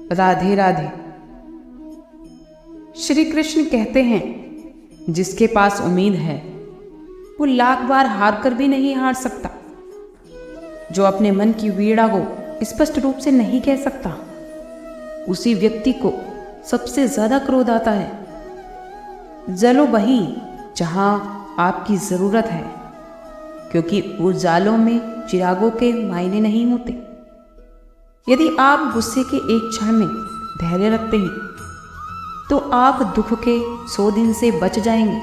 राधे राधे। श्री कृष्ण कहते हैं, जिसके पास उम्मीद है वो लाख बार हार कर भी नहीं हार सकता। जो अपने मन की वीणा को स्पष्ट रूप से नहीं कह सकता, उसी व्यक्ति को सबसे ज्यादा क्रोध आता है। जलो वहीं जहां आपकी जरूरत है, क्योंकि उजालों में चिरागों के मायने नहीं होते। यदि आप गुस्से के एक क्षण में धैर्य रखते हैं तो आप दुख के 100 दिन से बच जाएंगे।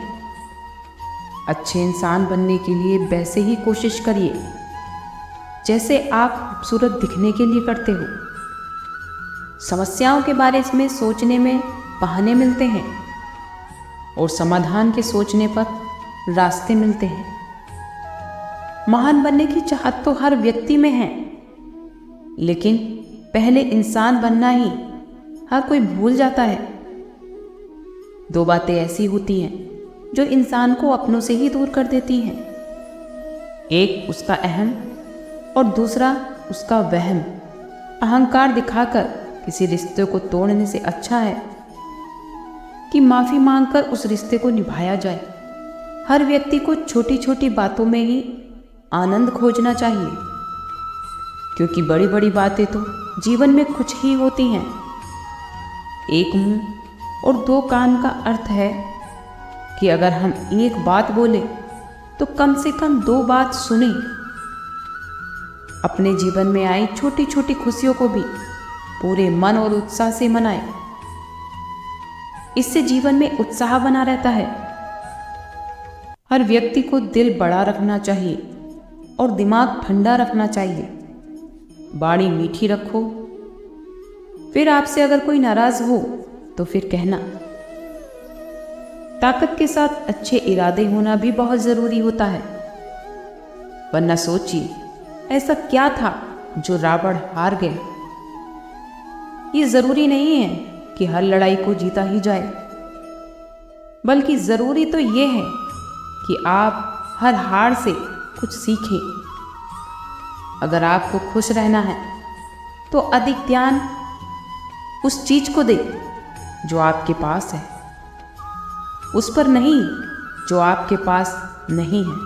अच्छे इंसान बनने के लिए वैसे ही कोशिश करिए जैसे आप खूबसूरत दिखने के लिए करते हो। समस्याओं के बारे में सोचने में बहाने मिलते हैं और समाधान के सोचने पर रास्ते मिलते हैं। महान बनने की चाहत तो हर व्यक्ति में है, लेकिन पहले इंसान बनना ही हर कोई भूल जाता है। 2 बातें ऐसी होती हैं जो इंसान को अपनों से ही दूर कर देती हैं। एक उसका अहम और दूसरा उसका वहम। अहंकार दिखाकर किसी रिश्ते को तोड़ने से अच्छा है कि माफी मांगकर उस रिश्ते को निभाया जाए। हर व्यक्ति को छोटी छोटी बातों में ही आनंद खोजना चाहिए, क्योंकि बड़ी बड़ी बातें तो जीवन में कुछ ही होती हैं। एक मुंह और 2 कान का अर्थ है कि अगर हम एक बात बोले तो कम से कम 2 बात सुने। अपने जीवन में आई छोटी छोटी खुशियों को भी पूरे मन और उत्साह से मनाएं। इससे जीवन में उत्साह बना रहता है। हर व्यक्ति को दिल बड़ा रखना चाहिए और दिमाग ठंडा रखना चाहिए। बाणी मीठी रखो। फिर आपसे अगर कोई नाराज हो तो फिर कहना। ताकत के साथ अच्छे इरादे होना भी बहुत जरूरी होता है, वरना सोचिए ऐसा क्या था जो रावण हार गया। ये जरूरी नहीं है कि हर लड़ाई को जीता ही जाए, बल्कि जरूरी तो ये है कि आप हर हार से कुछ सीखें। अगर आपको खुश रहना है तो अधिक ध्यान उस चीज को दे जो आपके पास है, उस पर नहीं जो आपके पास नहीं है।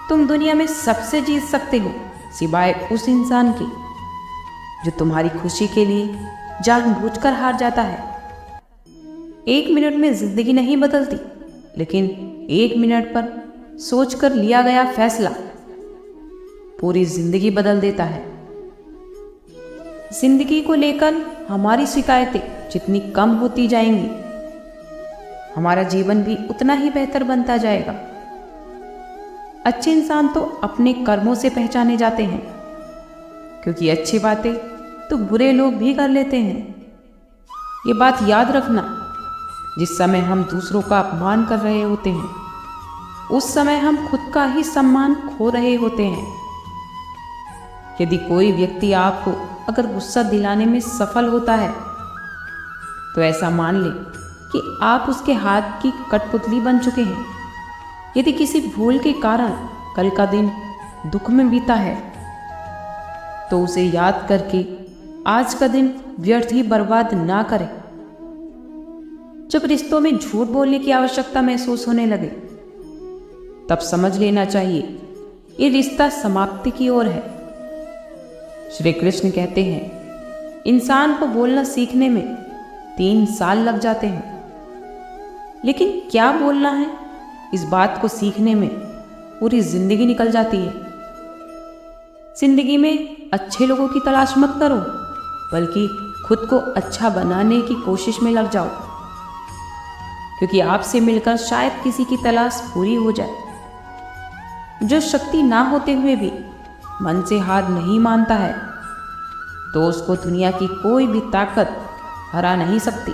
तुम दुनिया में सबसे जीत सकते हो सिवाय उस इंसान के जो तुम्हारी खुशी के लिए जानबूझकर हार जाता है। 1 मिनट में जिंदगी नहीं बदलती, लेकिन 1 मिनट पर सोचकर लिया गया फैसला पूरी जिंदगी बदल देता है। जिंदगी को लेकर हमारी शिकायतें जितनी कम होती जाएंगी, हमारा जीवन भी उतना ही बेहतर बनता जाएगा। अच्छे इंसान तो अपने कर्मों से पहचाने जाते हैं, क्योंकि अच्छी बातें तो बुरे लोग भी कर लेते हैं। ये बात याद रखना, जिस समय हम दूसरों का अपमान कर रहे होते हैं, उस समय हम खुद का ही सम्मान खो रहे होते हैं। यदि कोई व्यक्ति आपको अगर गुस्सा दिलाने में सफल होता है तो ऐसा मान ले कि आप उसके हाथ की कठपुतली बन चुके हैं। यदि किसी भूल के कारण कल का दिन दुख में बीता है तो उसे याद करके आज का दिन व्यर्थ ही बर्बाद ना करें। जब रिश्तों में झूठ बोलने की आवश्यकता महसूस होने लगे तब समझ लेना चाहिए ये रिश्ता समाप्ति की ओर है। श्री कृष्ण कहते हैं, इंसान को बोलना सीखने में 3 साल लग जाते हैं, लेकिन क्या बोलना है इस बात को सीखने में पूरी जिंदगी निकल जाती है। जिंदगी में अच्छे लोगों की तलाश मत करो, बल्कि खुद को अच्छा बनाने की कोशिश में लग जाओ, क्योंकि आपसे मिलकर शायद किसी की तलाश पूरी हो जाए। जो शक्ति ना होते हुए भी मन से हार नहीं मानता है तो उसको दुनिया की कोई भी ताकत हरा नहीं सकती।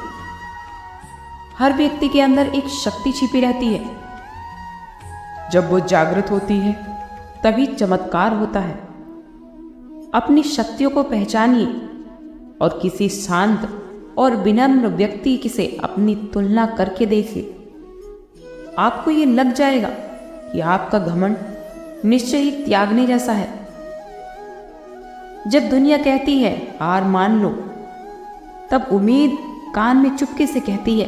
हर व्यक्ति के अंदर एक शक्ति छिपी रहती है। जब वो जागृत होती है तभी चमत्कार होता है। अपनी शक्तियों को पहचानिए और किसी शांत और विनम्र व्यक्ति से अपनी तुलना करके देखिए। आपको ये लग जाएगा कि आपका घमंड निश्चय ही त्यागने जैसा है। जब दुनिया कहती है हार मान लो, तब उम्मीद कान में चुपके से कहती है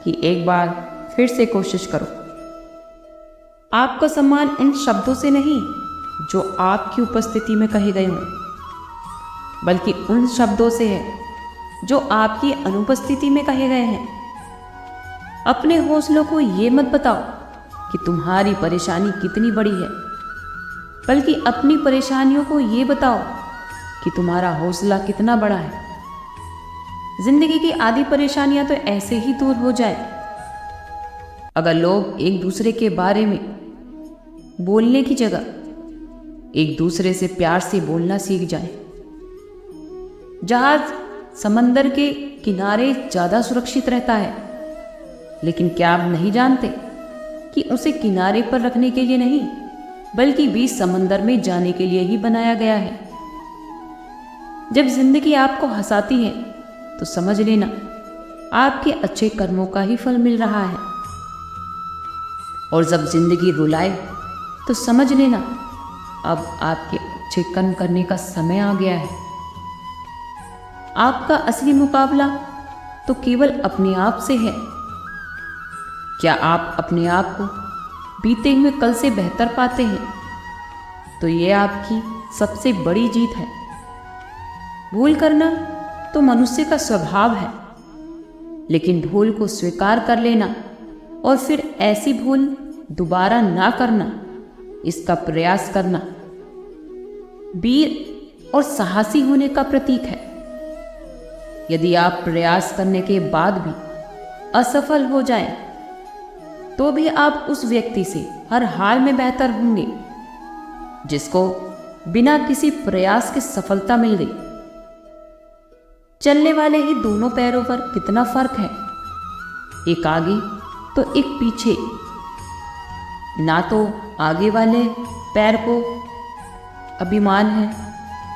कि एक बार फिर से कोशिश करो। आपका सम्मान उन शब्दों से नहीं जो आपकी उपस्थिति में कहे गए हों, बल्कि उन शब्दों से है जो आपकी अनुपस्थिति में कहे गए हैं। अपने हौसलों को ये मत बताओ कि तुम्हारी परेशानी कितनी बड़ी है, बल्कि अपनी परेशानियों को ये बताओ कि तुम्हारा हौसला कितना बड़ा है। जिंदगी की आधी परेशानियां तो ऐसे ही दूर हो जाए अगर लोग एक दूसरे के बारे में बोलने की जगह एक दूसरे से प्यार से बोलना सीख जाए। जहाज समंदर के किनारे ज्यादा सुरक्षित रहता है, लेकिन क्या आप नहीं जानते कि उसे किनारे पर रखने के लिए नहीं, बल्कि बीच समंदर में जाने के लिए ही बनाया गया है। जब जिंदगी आपको हंसाती है तो समझ लेना आपके अच्छे कर्मों का ही फल मिल रहा है, और जब जिंदगी रुलाए तो समझ लेना अब आपके अच्छे कर्म करने का समय आ गया है। आपका असली मुकाबला तो केवल अपने आप से है। क्या आप अपने आप को बीते हुए कल से बेहतर पाते हैं तो ये आपकी सबसे बड़ी जीत है। भूल करना तो मनुष्य का स्वभाव है, लेकिन भूल को स्वीकार कर लेना और फिर ऐसी भूल दोबारा ना करना, इसका प्रयास करना वीर और साहसी होने का प्रतीक है। यदि आप प्रयास करने के बाद भी असफल हो जाएं, तो भी आप उस व्यक्ति से हर हाल में बेहतर होंगे जिसको बिना किसी प्रयास के सफलता मिल गई। चलने वाले ही दोनों पैरों पर कितना फर्क है, एक आगे तो एक पीछे। ना तो आगे वाले पैर को अभिमान है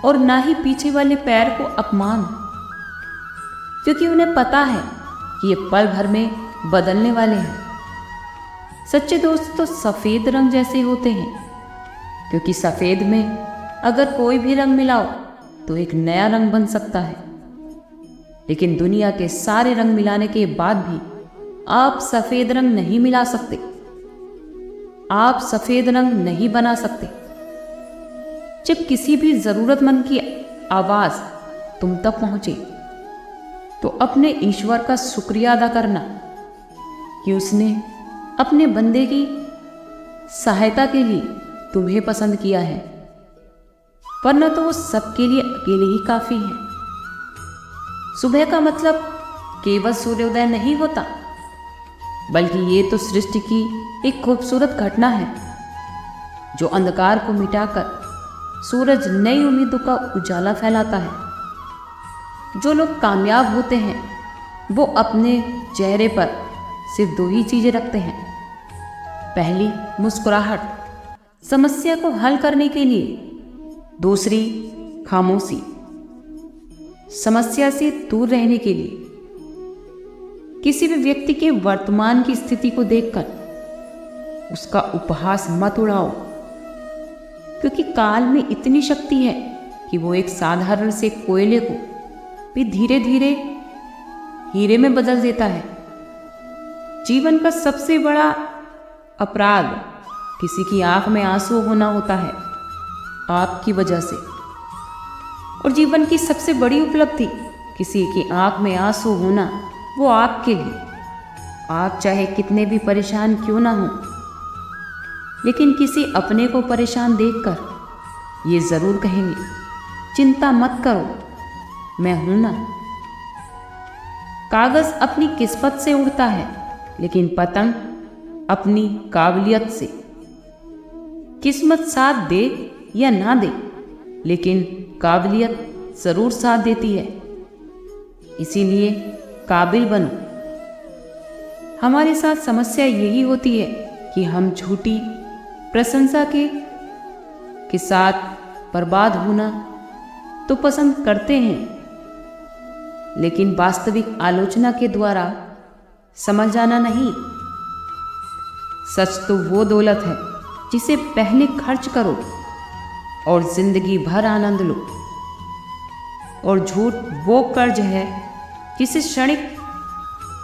और ना ही पीछे वाले पैर को अपमान, क्योंकि उन्हें पता है कि ये पल भर में बदलने वाले हैं। सच्चे दोस्त तो सफेद रंग जैसे होते हैं, क्योंकि सफेद में अगर कोई भी रंग मिलाओ तो एक नया रंग बन सकता है। लेकिन दुनिया के सारे रंग मिलाने के बाद भी आप सफेद रंग नहीं मिला सकते, आप सफेद रंग नहीं बना सकते। जब किसी भी जरूरतमंद की आवाज तुम तक पहुंचे तो अपने ईश्वर का शुक्रिया अदा करना कि उसने अपने बंदे की सहायता के लिए तुम्हें पसंद किया है, वरना तो वो सबके लिए अकेले ही काफी है। सुबह का मतलब केवल सूर्योदय नहीं होता, बल्कि ये तो सृष्टि की एक खूबसूरत घटना है जो अंधकार को मिटाकर सूरज नई उम्मीदों का उजाला फैलाता है। जो लोग कामयाब होते हैं वो अपने चेहरे पर सिर्फ दो ही चीजें रखते हैं। पहली मुस्कुराहट समस्या को हल करने के लिए, दूसरी खामोशी समस्या से दूर रहने के लिए। किसी भी व्यक्ति के वर्तमान की स्थिति को देखकर उसका उपहास मत उड़ाओ, क्योंकि काल में इतनी शक्ति है कि वो एक साधारण से कोयले को भी धीरे धीरे हीरे में बदल देता है। जीवन का सबसे बड़ा अपराध किसी की आंख में आंसू होना होता है आपकी वजह से, और जीवन की सबसे बड़ी उपलब्धि किसी की आंख में आंसू होना वो आपके लिए। आप चाहे कितने भी परेशान क्यों ना हो, लेकिन किसी अपने को परेशान देखकर ये जरूर कहेंगे, चिंता मत करो, मैं हूं ना। कागज अपनी किस्मत से उड़ता है, लेकिन पतंग अपनी काबिलियत से। किस्मत साथ दे या ना दे, लेकिन काबिलियत जरूर साथ देती है। इसीलिए काबिल बनो। हमारे साथ समस्या यही होती है कि हम झूठी प्रशंसा के साथ बर्बाद होना तो पसंद करते हैं, लेकिन वास्तविक आलोचना के द्वारा समझ जाना नहीं। सच तो वो दौलत है जिसे पहले खर्च करो और जिंदगी भर आनंद लो। और झूठ वो कर्ज है जिसे क्षणिक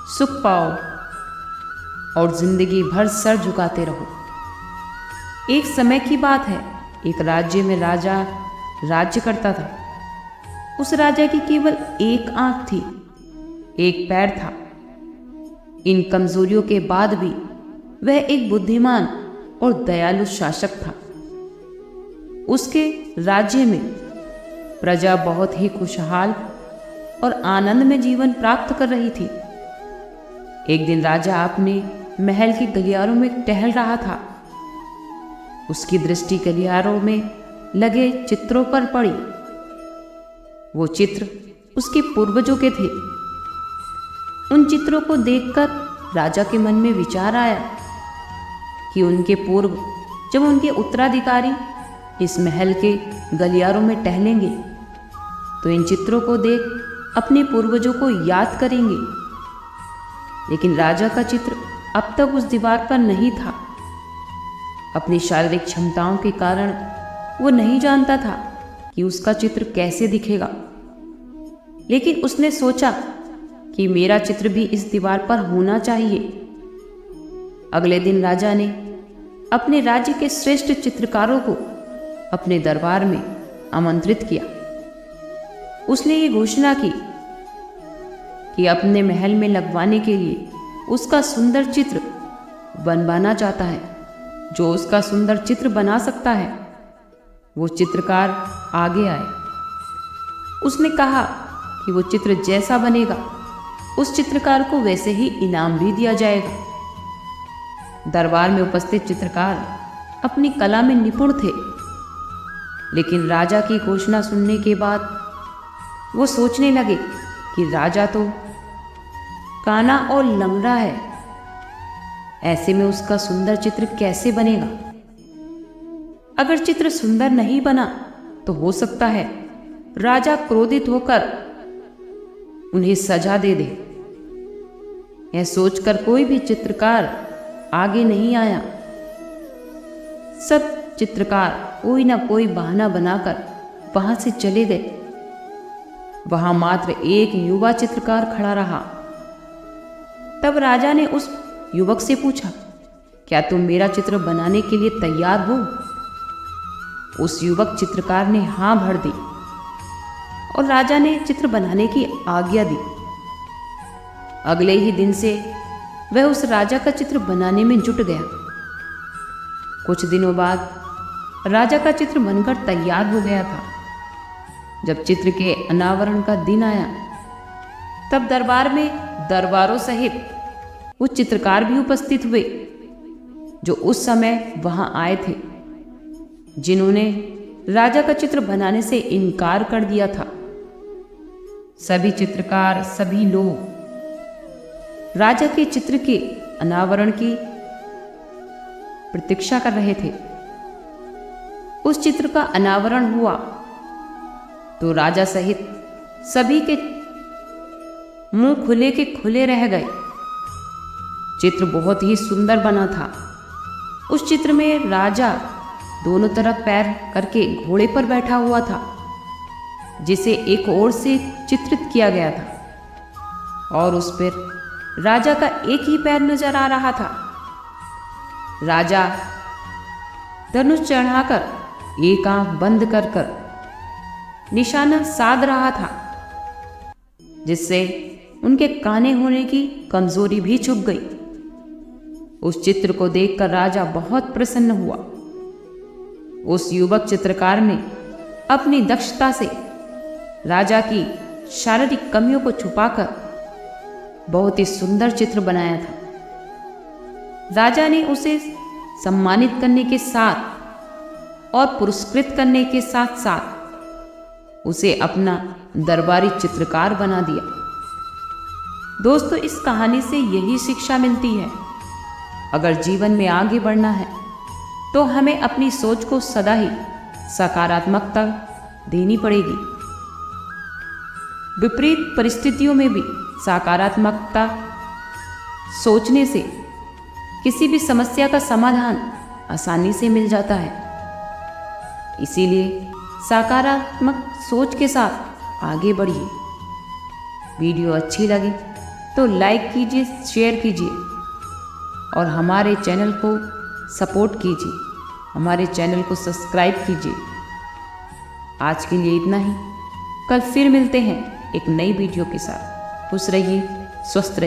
सुख पाओ और जिंदगी भर सर झुकाते रहो। एक समय की बात है, एक राज्य में राजा राज्य करता था। उस राजा की केवल एक आंख थी, एक पैर था। इन कमजोरियों के बाद भी वह एक बुद्धिमान और दयालु शासक था। उसके राज्य में प्रजा बहुत ही खुशहाल और आनंद में जीवन प्राप्त कर रही थी। एक दिन राजा अपने महल के गलियारों में टहल रहा था। उसकी दृष्टि गलियारों में लगे चित्रों पर पड़ी। वो चित्र उसके पूर्वजों के थे। उन चित्रों को देखकर राजा के मन में विचार आया कि उनके पूर्व जब उनके उत्तराधिकारी इस महल के गलियारों में टहलेंगे तो इन चित्रों को देख अपने पूर्वजों को याद करेंगे। लेकिन राजा का चित्र अब तक उस दीवार पर नहीं था। अपनी शारीरिक क्षमताओं के कारण वो नहीं जानता था कि उसका चित्र कैसे दिखेगा। लेकिन उसने सोचा कि मेरा चित्र भी इस दीवार पर होना चाहिए। अगले दिन राजा ने अपने राज्य के श्रेष्ठ चित्रकारों को अपने दरबार में आमंत्रित किया। उसने ये घोषणा की कि अपने महल में लगवाने के लिए उसका सुंदर चित्र बनवाना चाहता है। जो उसका सुंदर चित्र बना सकता है वो चित्रकार आगे आए। उसने कहा कि वो चित्र जैसा बनेगा उस चित्रकार को वैसे ही इनाम भी दिया जाएगा। दरबार में उपस्थित चित्रकार अपनी कला में निपुण थे। लेकिन राजा की घोषणा सुनने के बाद वो सोचने लगे कि राजा तो काना और लंगड़ा है, ऐसे में उसका सुंदर चित्र कैसे बनेगा। अगर चित्र सुंदर नहीं बना तो हो सकता है राजा क्रोधित होकर उन्हें सजा दे दे। यह सोचकर कोई भी चित्रकार आगे नहीं आया। सब चित्रकार कोई ना कोई बहाना बनाकर वहां से चले गए। वहां मात्र एक युवा चित्रकार खड़ा रहा। तब राजा ने उस युवक से पूछा, क्या तुम मेरा चित्र बनाने के लिए तैयार हो? उस युवक चित्रकार ने हां भर दी और राजा ने चित्र बनाने की आज्ञा दी। अगले ही दिन से वह उस राजा का चित्र बनाने में जुट गया। कुछ दिनों बाद राजा का चित्र बनकर तैयार हो गया था। जब चित्र के अनावरण का दिन आया तब दरबार में दरबारों सहित वो चित्रकार भी उपस्थित हुए जो उस समय वहां आए थे, जिन्होंने राजा का चित्र बनाने से इनकार कर दिया था। सभी चित्रकार, सभी लोग राजा के चित्र के अनावरण की प्रतीक्षा कर रहे थे। उस चित्र का अनावरण हुआ तो राजा सहित सभी के मुंह खुले के खुले रह गए। चित्र बहुत ही सुंदर बना था। उस चित्र में राजा दोनों तरफ पैर करके घोड़े पर बैठा हुआ था, जिसे एक ओर से चित्रित किया गया था और उस पर राजा का एक ही पैर नजर आ रहा था। राजा धनुष चढ़ाकर एक आंख बंद कर कर निशाना साध रहा था, जिससे उनके काने होने की कमजोरी भी छुप गई। उस चित्र को देखकर राजा बहुत प्रसन्न हुआ। उस युवक चित्रकार ने अपनी दक्षता से राजा की शारीरिक कमियों को छुपाकर बहुत ही सुंदर चित्र बनाया था। राजा ने उसे सम्मानित करने के साथ और पुरस्कृत करने के साथ साथ उसे अपना दरबारी चित्रकार बना दिया। दोस्तों, इस कहानी से यही शिक्षा मिलती है, अगर जीवन में आगे बढ़ना है तो हमें अपनी सोच को सदा ही सकारात्मकता देनी पड़ेगी। विपरीत परिस्थितियों में भी सकारात्मकता सोचने से किसी भी समस्या का समाधान आसानी से मिल जाता है। इसीलिए सकारात्मक सोच के साथ आगे बढ़िए। वीडियो अच्छी लगी तो लाइक कीजिए, शेयर कीजिए और हमारे चैनल को सपोर्ट कीजिए, हमारे चैनल को सब्सक्राइब कीजिए। आज के लिए इतना ही। कल फिर मिलते हैं एक नई वीडियो के साथ। खुश रहिए, स्वस्थ रहिए।